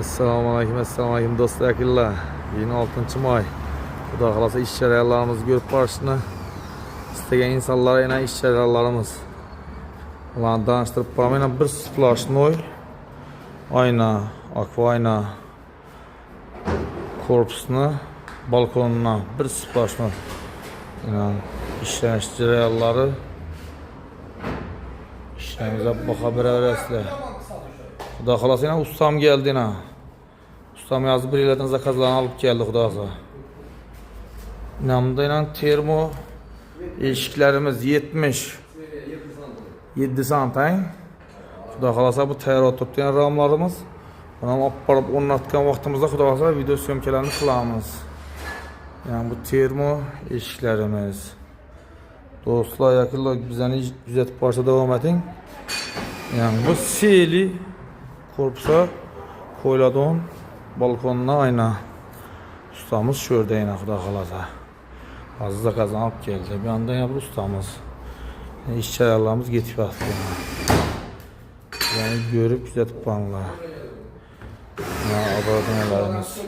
Assalomu alaykum do'stlar akillar. 26-may. Xudo xolasa ish jarayonlarimizni ko'rib borishni istagan insonlar yana ish jarayonlarimiz. Ularni tanishtirib qo'yaman. Bir splashnoy oyna, akva oyna korpusni balkonuna bir splashnoy. Yani ishlash jarayonlari işlerimize bakabilersizler. Xudo xolasa yana ustam geldi yine. Ustam yazdı bir ilerden zakazlarını alıp geldi Xudo xolasa. Yanımda yine termo eşiklerimiz 77 santim. Xudo xolasa bu tayyor oturtgan ramlarımız. Bunu aparıp o'rnatgan vaqtimizda Xudo xolasa video syomkalarini qilamiz. Yani bu termo eşiklerimiz. Do'stlar, yakınlar bizani kuzatib borishda davom eting. Yani bu seli korpusa koyladığım balkonuna ayna. Ustamız şurada yine Xudo xolasa. Azizle kazanıp geldi. Bir anda ya bu ustamız. İş çayarlarımız getib bastı. Yani görüp kuzatib banlar. Ya abadonlarımız.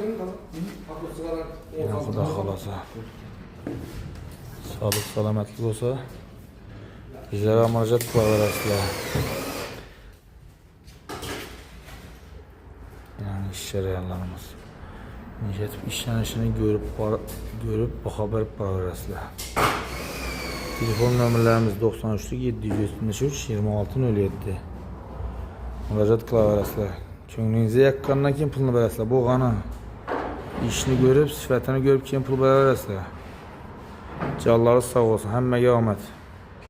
Yine Xudo xolasa. Sağlık salametlik olsa bizlere müracaat kılaverasizlar. Yani iş jarayonlarimiz. Necətib işlənişini görüp xəbər beraverasizlar. Telefon nömrələrimiz 93 773 2607. Müracaat kılaverasizlar. Könlünüzə yakkandan kim pulunu verasizlar? Bu qana işini görüp, sifətini görüp kim pul verasizlar. Canları sağ olsun. Həmmə qiyamət.